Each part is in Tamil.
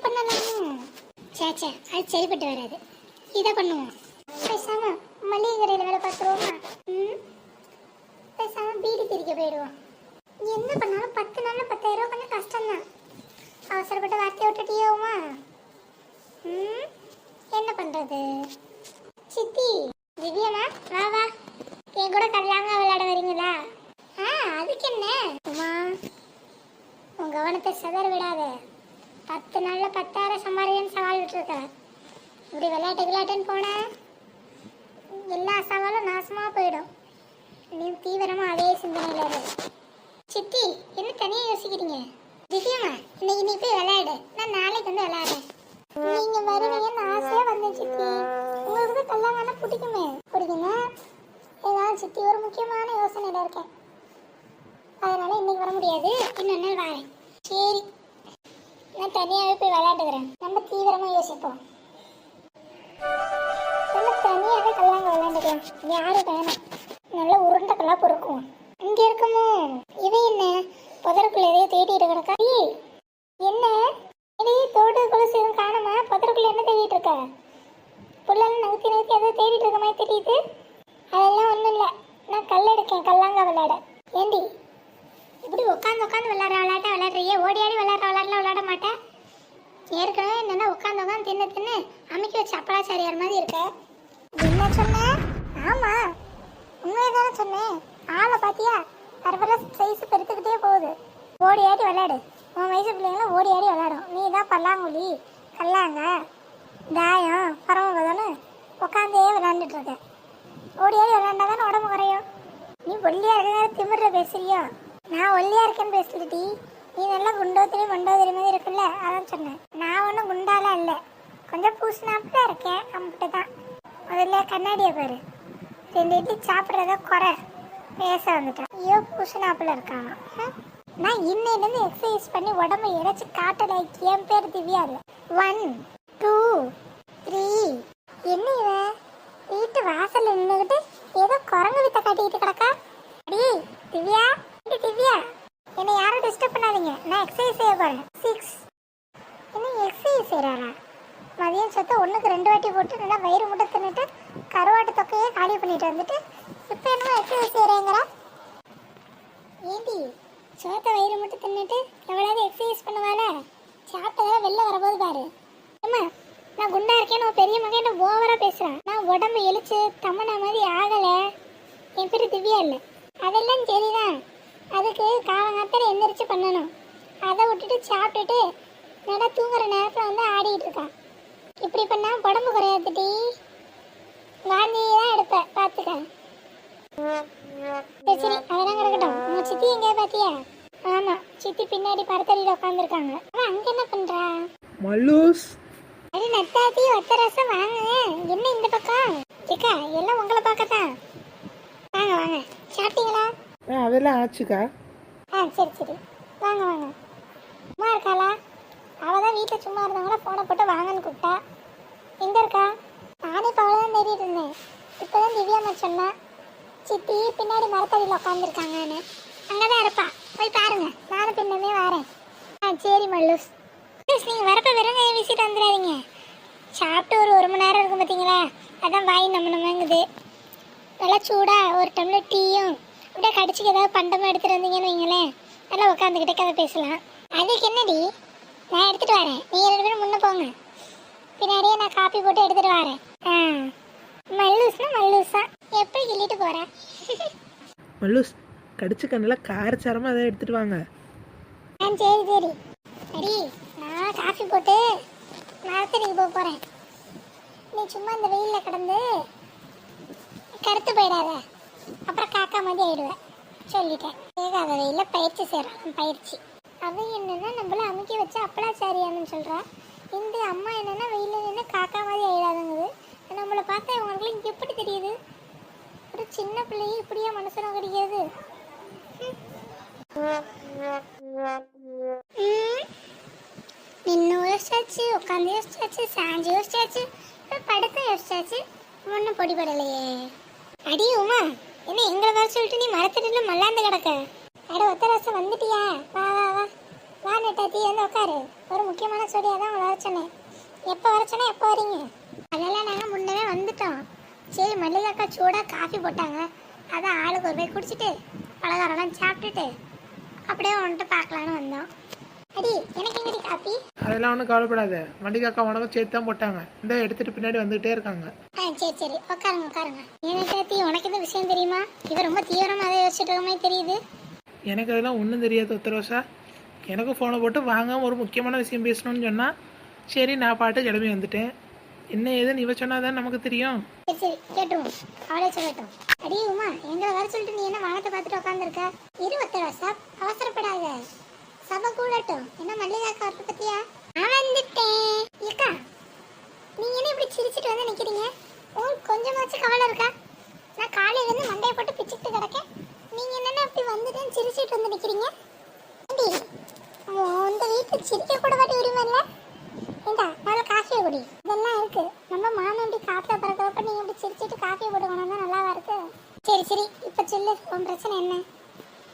பண்ணலாம். சேச்சே, அது சரிப்பட்டு வராது. இதை பண்ணுவோம். பேசாம மளிகை கடையில் வேலை பார்த்துருவோமா? பேசாம பீடி திரிக்க போயிடுவோம். என்ன பண்ணாலும் 10 நாள்ல 10,000 ரூபா கொஞ்சம் கஷ்டம்தான். அவசரப்பட்ட வார்த்தையை விட்டுட்டியோமா? என்ன பண்றது? சித்தி, திவ்யாமா, வா வா, என் கூட கல்லாங்க விளையாட வரீங்களா? அதுக்கு என்ன உமா, உன் கவனத்தை சிதற விடாத. 10 நாள்ல 10,000 சம்பாதிக்கன்னு சவால் விட்டுருக்க. இப்படி விளையாட்டுன்னு போன எல்லா சவாலும் நாசமா போயிடும். நீ தீவிரமா அதே சிந்தனையில இரு. சித்தி, என்ன தனியா யோசிக்கிறீங்க? திவ்யாமா, இன்னைக்கு நீ போய் விளையாடு, நான் நாளைக்கு வந்து விளையாடுறேன். நீங்க வருவீங்கன்னு ஆசையா வந்தேன் சித்தி. உங்களுக்கு கல்யாணம் பிடிக்குமே? பிடிக்குங்க. ஏதாவது சித்தி ஒரு முக்கியமான யோசனையில இருக்கேன், அதனால இன்னைக்கு வர முடியாது, இன்னொரு நாள் வரேன். சரி, நான் தனியாகவே போய் விளையாண்டுக்கிறேன். நம்ம தீவிரமா யோசிப்போம். நம்ம தனியாகவே கல்லாங்க விளையாண்டுக்கலாம். யாரும் வேணாம். நல்ல உருண்டைக்கெல்லாம் பொறுக்குவோம். இங்க இருக்குமோ இவன் என்ன புதருக்குள்ள எதையோ தேடிட்டு கிடக்கா? என்ன தோடு கொலுசு எதுவும் காணுமா? புதருக்குள்ள என்ன தேடிட்டு இருக்க? புள்ளெல்லாம் நகர்த்தி எதோ தேடிட்டு இருக்க மாதிரி தெரியுது. அதெல்லாம் ஒன்றும் இல்லை, நான் கல் எடுக்கேன் கல்லாங்க விளையாட. ஏண்டி இப்படி உட்காந்து விளையாடுற விளையாடுறியே? ஓடியாடி விளையாடுற விளையாட மாட்டேன். ஏற்கனவே என்னென்ன உட்காந்து தின்னு அமைக்க வச்ச அப்பளாச்சாரியார் மாதிரி இருக்க. என்ன சொன்ன? ஆமா, உண்மையதானே சொன்னேன். ஆளை பாத்தியா? பரபர சைஸ் பெருத்துக்கிட்டே போகுது. ஓடியாடி விளையாடு. உன் வயசு பிள்ளைங்களும் ஓடியாடி விளையாடும். நீ தான் பல்லாங்குழி, கல்லாங்க, தாயம், பரமபதம்னு உட்காந்தே விளையாண்டுட்டு இருக்க. ஓடியாடி விளையாண்டாதானே உடம்பு குறையும். நீ ஒல்லியா இருக்கிற திமிர்ற பேசுறியோ? நான் ஒல்லியா இருக்கேன்னு பேசிக்கிட்டி. நீ நல்லா குண்டோத்திரி மண்டோத்திரி மாதிரி இருக்குல்ல, அதான் சொன்னேன். நான் ஒன்றும் குண்டாலாம் இல்லை, கொஞ்சம் பூசினாப்புல இருக்கேன், அம்பிட்டு தான். முதல்ல கண்ணாடியை பாரு. 2 இட்லி சாப்பிட்றத குறை பேச வந்துட்டேன். ஐயோ பூசினாப்புல இருக்காங்க. நான் இன்னையிலேருந்து எக்ஸசைஸ் பண்ணி உடம்பை இழைச்சி காட்டலை. என் பேர் திவ்யா. 1 2 3. என்ன இவன் வீட்டு வாசல்ல நின்றுக்கிட்டு ஏதோ குரங்கு வித்த காட்டிக்கிட்டு கிடக்கா? அடி திவ்யா, திவ்யா, என்னை யாரும் டிஸ்டர்ப் பண்ணாதீங்க, நான் எக்ஸசைஸ் செய்ய போறேன். 6. என்ன எக்ஸசைஸ் செய்யறாரா? மதியம் சொத்தை 1க்கு 2 வாட்டி போட்டு நல்லா வயிறு முட்டை தின்னுட்டு கருவாட்டு தொக்கையே காலி பண்ணிட்டு வந்துட்டு இப்போ என்னமோ எக்ஸசைஸ் செய்யறேங்கிற. ஏண்டி சோத்தை வயிறு முட்டை தின்னுட்டு எவ்வளவு எக்ஸசைஸ் பண்ணுவாள? சாப்பிட்டதெல்லாம் வெளில வரபோது பாரு. அம்மா, நான் குண்டா இருக்கேன்னு பெரிய மகன் ஓவரா பேசுறான். நான் உடம்பு எழுச்சு தம்மனா மாதிரி ஆகல. என் பேரு திவ்யா இல்லை. அதெல்லாம் சரிதான், அதுக்கு காலங்காலத்தில் எந்திரிச்சு பண்ணணும். அதை விட்டுட்டு சாப்பிட்டுட்டு நல்லா தூங்குற நேரத்தில் வந்து ஆடிட்டு இருக்கான். இப்படி பண்ணா உடம்பு குறையாதுடி. வாந்தி தான் எடுப்பேன், பார்த்துக்க. சரி, அதெல்லாம் கிடக்கட்டும். உங்க சித்தி எங்கேயா பார்த்தியா? ஆமா, சித்தி பின்னாடி படத்தடியில் உட்காந்துருக்காங்க. அவன் அங்கே என்ன பண்றா? மல்லூஸ், அது நத்தாத்தி ஒத்த ரசம் வாங்க. என்ன இந்த பக்கம்? ஏக்கா, எல்லாம் உங்களை பார்க்கத்தான். வாங்க வாங்க, சாப்பிட்டீங்களா? அதெல்லாம் ஆச்சுக்கா. சரி சரி, வாங்க வாங்க. அம்மா இருக்காளா? அவள் தான் வீட்டில் சும்மா இருந்தவங்கள ஃபோனை போட்டு வாங்கன்னு கூப்பிட்டா. எங்கே இருக்கா? நானே இப்போ அவளை தான் தேடிட்டு இருந்தேன். இப்போ தான் திவ்யாம்மா சொன்னா சித்தி பின்னாடி மரத்தடியில் உட்காந்துருக்காங்கன்னு. அங்கே தான் இருப்பா, போய் பாருங்க. நானும் பின்னமே வரேன். சரி மல்லூஸ். நீங்கள் வரப்போ வெறுங்கையை வீசிட்டு வந்துடாதீங்க. சாப்பிட்டு ஒரு மணி நேரம் இருக்கும் பார்த்தீங்களா, அதான் வாய் நம்மங்குது. நல்லா சூடாக ஒரு டம்ளர் டீயும் அப்படியே கடிச்சிக்கு ஏதாவது பண்டமாக எடுத்துகிட்டு வந்தீங்கன்னு வைங்களேன், நல்லா உட்காந்துக்கிட்டே கதை பேசலாம். அதுக்கு என்னடி, நான் எடுத்துகிட்டு வரேன். நீங்கள் 2 பேரும் முன்னே போங்க, பின்னாடியே நான் காப்பி போட்டு எடுத்துகிட்டு வரேன். மல்லூஸ்னா மல்லூஸா எப்படி கிள்ளிட்டு போகிறேன்? மல்லூஸ், கடிச்சு கண்ணெல்லாம் காரச்சாரமாக அதை எடுத்துகிட்டு வாங்க. சரி சரி. அடி, நான் காஃபி போட்டு மரத்தடிக்கு போக போகிறேன். நீ சும்மா இந்த வெயிலில் கிடந்து கருத்து போயிடாத, அப்புறம் காக்கா மாதிரி ஆயிடுவேன். சொல்லிட்டேன். கேட்காத வெயிலில் பயிற்சி செய்கிறான், பயிற்சி. அவன் என்னன்னா நம்மள அமுக்கி வச்சா அப்பளாச்சாரியான்னு சொல்கிறா. இந்த அம்மா என்னன்னா வெயிலில் நின்று காக்கா மாதிரி ஆயிடாதுங்குது. நம்மளை பார்த்தா இவங்களுக்கு எப்படி தெரியுது? ஒரு சின்ன பிள்ளையை இப்படியா மனசுல கிடைக்கிறது? நின்று யோசிச்சாச்சு, உட்காந்து யோசிச்சாச்சு, சாஞ்சு யோசிச்சாச்சு, படுத்த யோசிச்சாச்சு, ஒன்றும் பொடிபடலையே. அடி உமா, என்ன எங்களை வர சொல்லிட்டு நீ மரத்தடியில் மல்லாந்து கிடக்க? அட ஒத்த ரசம் வந்துட்டியா? வா வா வா வா நெட்டாச்சி. பேத்தி வந்து உட்காரு. ஒரு முக்கியமான ஸ்டோரியாக தான் உங்களை வர சொன்னேன். எப்போ வர சொன்னா எப்போ வரீங்க? அதெல்லாம் நாங்கள் முன்னவே வந்துட்டோம். சரி மல்லிகாக்கா சூடாக காஃபி போட்டாங்க, அதான் ஆளுக்கு ஒரு போய் குடிச்சிட்டு பலகாரம்லாம் சாப்பிட்டுட்டு அப்படியே வந்துட்டு பார்க்கலான்னு வந்தோம். அடி எனக்கு எங்கடி காஃபி? அதெல்லாம் ஒன்றும் கவலைப்படாத, மல்லிகாக்கா உனக்கும் சேர்த்து தான் போட்டாங்க. இந்த எடுத்துட்டு பின்னாடி வந்துகிட்டே இருக்காங்க. சரி சரி உட்காருங்க உட்காருங்க. ஏன்னா பேத்தி உனக்கு இந்த விஷயம் தெரியுமா? இவ ரொம்ப தீவிரமாக அதை யோசிச்சுட்டு இருக்க மாதிரி தெரியுது. எனக்கு அதெல்லாம் ஒன்றும் தெரியாது உத்தரவசா. எனக்கும் ஃபோனை போட்டு வாங்க ஒரு முக்கியமான விஷயம் பேசணும்னு சொன்னால் சரி நான் பாட்டு கிளம்பி வந்துட்டேன். என்ன ஏதுன்னு இவ சொன்னாதான் நமக்கு தெரியும். சரி சரி கேட்டுருவோம், அவளே சொல்லட்டும். அடி உமா, எங்களை வர சொல்லிட்டு நீ என்ன வானத்தை பார்த்துட்டு உட்காந்துருக்க? இருபத்தரசா அவசரப்படாத, சபை கூடட்டும். என்ன மல்லிகாக்கா வரது பத்தியா? நான் வந்துட்டேன். ஏக்கா நீங்க என்ன இப்படி சிரிச்சிட்டு வந்து நிக்கிறீங்க? உங்களுக்கு கொஞ்சமாச்சும் கவலை இருக்கா? நான் காலையில இருந்து மண்டையை போட்டு பிச்சுக்கிட்டு கிடக்கேன். நீங்க என்னென்ன இப்படி வந்துட்டேன்னு சிரிச்சிட்டு வந்து நிக்கிறீங்க? ஏண்டி, உங்க வீட்டுக்கு சிரிக்க கூட வாட்டி உரிமை இல்லை? ஏண்டா முதல்ல காஃபியை குடி. இதெல்லாம் இருக்கு, நம்ம மாமன் இப்படி காப்பில் பறக்கிறப்ப நீங்க இப்படி சிரிச்சிட்டு காஃபியை போட்டு கொண்டாந்தா நல்லாவா இருக்கு? சரி சரி இப்போ சொல்லு, உன் பிரச்சனை என்ன?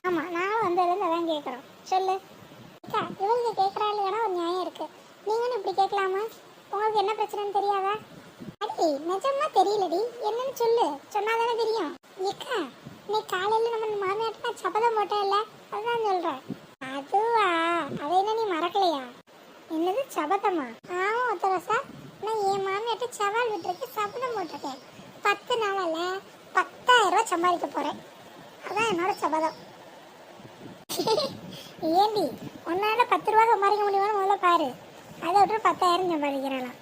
ஆமா நானும் வந்ததுலேருந்து அதான் கேட்குறோம், சொல்லு. அக்கா இவளுக்கு கேட்குறாளுங்கன்னா ஒரு நியாயம் இருக்கு. நீங்களும் இப்படி கேட்கலாமா? உங்களுக்கு என்ன பிரச்சனைன்னு தெரியாதா? அடி நிஜமா தெரியலடி, என்னன்னு சொல்லு, சொன்னாதானே தெரியும். ஏக்கா நீ காலையில் நம்ம மாமியார்ட்ட நான் சபதம் போட்டேன் இல்லை, அதுதான் சொல்கிறேன். அதுவா, அதை என்ன நீ மறக்கலையா? என்னது சபதமா? ஆமா ஒத்தரசா, நான் என் மாமியார்ட்ட சவால் விட்டுருக்கு, சபதம் போட்டிருக்கேன். 10 நாளால 10,000 ரூபாய் சம்பாதிக்க போறேன், அதான் என்னோட சபதம். ஏண்டி உன்னால 10 ரூபா சம்பாதிக்க முடியுமான்னு முதல்ல பாரு, அதை விட்டு 10,000 சம்பாதிக்கிறாளாம்.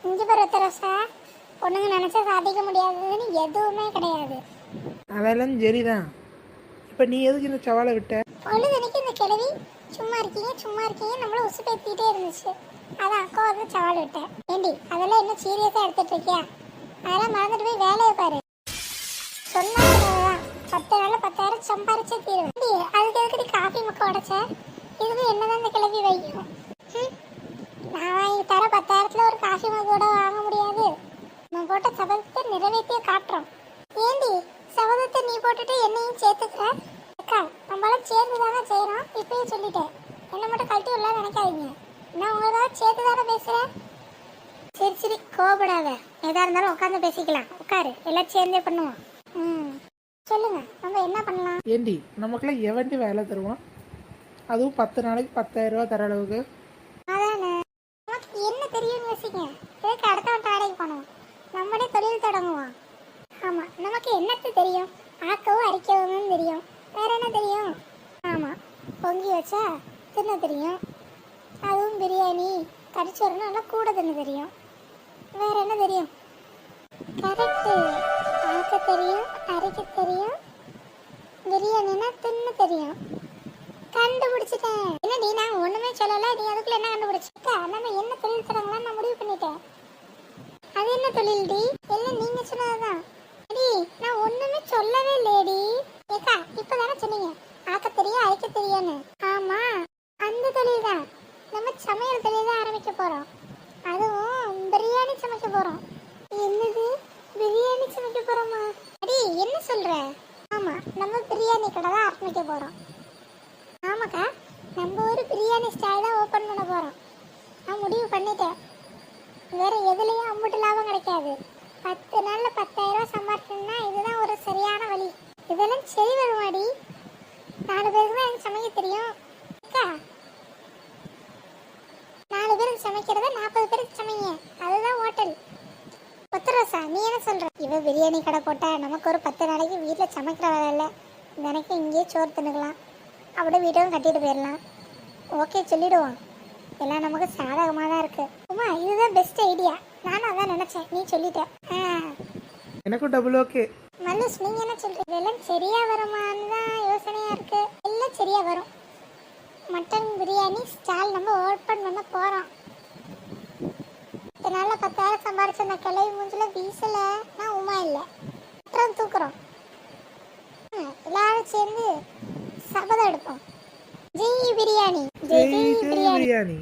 இங்க பாரு ஒத்தரசா, பொண்ணுங்க நினைச்சா சாதிக்க முடியாததுன்னு எதுவுமே கிடையாது. அதெல்லாம் சரிதான். இப்போ நீ எதுக்கு இந்த சவாலை விட்ட? பொழுதுனைக்கு இந்த கிழவி சும்மா இருக்கீங்க சும்மா இருக்கீங்க நம்மள உசு பேத்திட்டே இருந்துச்சு, அதான் அக்கா வந்து சவால் விட்டேன். ஏண்டி அதெல்லாம் இன்னும் சீரியஸா எடுத்துட்டு இருக்கியா? அதெல்லாம் மறந்துட்டு போய் வேலையை பாரு. சொன்னாதான் 10 நாள்ல 10,000 சம்பாரிச்சே தீருவேன். அதுக்கு எதுக்கு காஃபி முக்க உடைச்ச? இதுவே என்னதான் இந்த கிழவி வைக்கும். நான் வாங்கி தர 10,000த்துல ஒரு காஃபி மக்கு கூட வாங்க முடியாது. நான் போட்ட சபதத்தை நிறைவேற்றிய காட்டுறோம். ஏண்டி சபதத்தை நீ போட்டுட்டு என்னையும் சேர்த்துக்கிற? அக்கா நம்மளாம் சேர்ந்து தானே செய்யறோம், இப்பயும் சொல்லிட்டேன். என்ன மட்டும் கழட்டி விடலாம் நினைக்காதீங்க, நான் உங்களோட சேர்த்து தானே பேசுறேன். சரி சரி கோபப்படாத, எதா இருந்தாலும் உட்காந்து பேசிக்கலாம். உட்காரு, எல்லாம் சேர்ந்தே பண்ணுவோம். சொல்லுங்க நம்ம என்ன பண்ணலாம்? ஏண்டி நமக்குலாம் எவண்டி வேலை தருவான், அதுவும் 10 நாளைக்கு 10,000 ரூபா தர அளவுக்கு? அதானே, நமக்கு என்ன தெரியும்னு யோசிங்க. எதுக்கு அடுத்தவன் வேலைக்கு போனோம், நம்மளே தொழில் தொடங்குவோம். ஆமா நமக்கு என்னத்து தெரியும், ஆக்கவும் அரிக்கவும் தெரியும், வேற என்ன தெரியும்? ஆமா பொங்கி வச்சா தின்ன தெரியும், அதுவும் பிரியாணி கறிச்சோறுனா நல்லா கூட தின்னு தெரியும், வேற என்ன தெரியும்? கரெக்டு, ஆக்க தெரியும் அரைக்க தெரியும், பிரியாணினா தின்னு தெரியும். கண்டுபிடிச்சிட்டேன். என்னடி நான் ஒண்ணுமே சொல்லல, நீ அதுக்குள்ள என்ன கண்டுபிடிச்சிட்ட? நம்ம என்ன தொழில் தரங்களான்னு நான் முடிவு பண்ணிட்டேன். அது என்ன தொழில் டி? எல்லாம் நீங்க சொன்னதுதான். அடி நான் ஒண்ணுமே சொல்லவே இல்லையடி. ஏக்கா இப்பதானே சொன்னீங்க ஆக்க தெரியும் அரைக்க தெரியும்னு. ஆமா அந்த தொழில் தான், நம்ம சமையல் தொழில் தான் ஆரம்பிக்க போறோம், அதுவும் பிரியாணி சமைக்க போறோம். என்னது பிரியாணி சமைக்க போறோமா? அடி என்ன சொல்ற? ஆமா நம்ம பிரியாணி கடை தான் ஆரம்பிக்க போறோம். ஆமாக்கா நம்ம ஒரு பிரியாணி ஸ்டால் தான் ஓபன் பண்ண போறோம். நான் முடிவு பண்ணிட்டேன், வேற எதுலயும் அம்புட்டு லாபம் கிடைக்காது. 10 நாள்ல 10,000 ரூபாய் சம்பாதிக்கணும்னா இதுதான் ஒரு சரியான வழி. இதெல்லாம் சரி வருமாடி? 4 பேருக்கு தான் எனக்கு சமைக்க தெரியும். அக்கா 4 பேருக்கு சமைக்கிறத 40 பேருக்கு சமைங்க, அதுதான் ஹோட்டல். ஒத்தரோசா நீ என்ன சொல்ற? இவ பிரியாணி கடை போட்டா நமக்கு ஒரு 10 நாளைக்கு வீட்டில் சமைக்கிற வேலை இல்லை, தினைக்கும் இங்கேயே சோறு தின்னுக்கலாம், அப்படியே வீட்டும் கட்டிட்டு போயிடலாம். ஓகே சொல்லிடுவோம், எல்லாம் நமக்கு சாதகமாக தான் இருக்கு. உமா இதுதான் பெஸ்ட் ஐடியா, நானும் அதான் நினைச்சேன், நீ சொல்லிட்ட. எனக்கும் டபுள் ஓகே. மல்லுஸ் நீங்க என்ன சொல்றீங்க? இதெல்லாம் சரியா வருமான்னு தான் யோசனையா இருக்கு. எல்லாம் சரியா வரும். மட்டன் பிரியாணி ஸ்டால் நம்ம ஓப்பன் பண்ண போறோம். இதனால 10,000 சம்பாரிச்ச அந்த கிளவி மூஞ்சில வீசல, நான் உமா இல்லை அப்புறம் தூக்குறோம். எல்லாரும் சேர்ந்து சபதம் எடுப்போம். ஜெய் பிரியாணி, ஜெய் ஜெய் பிரியாணி.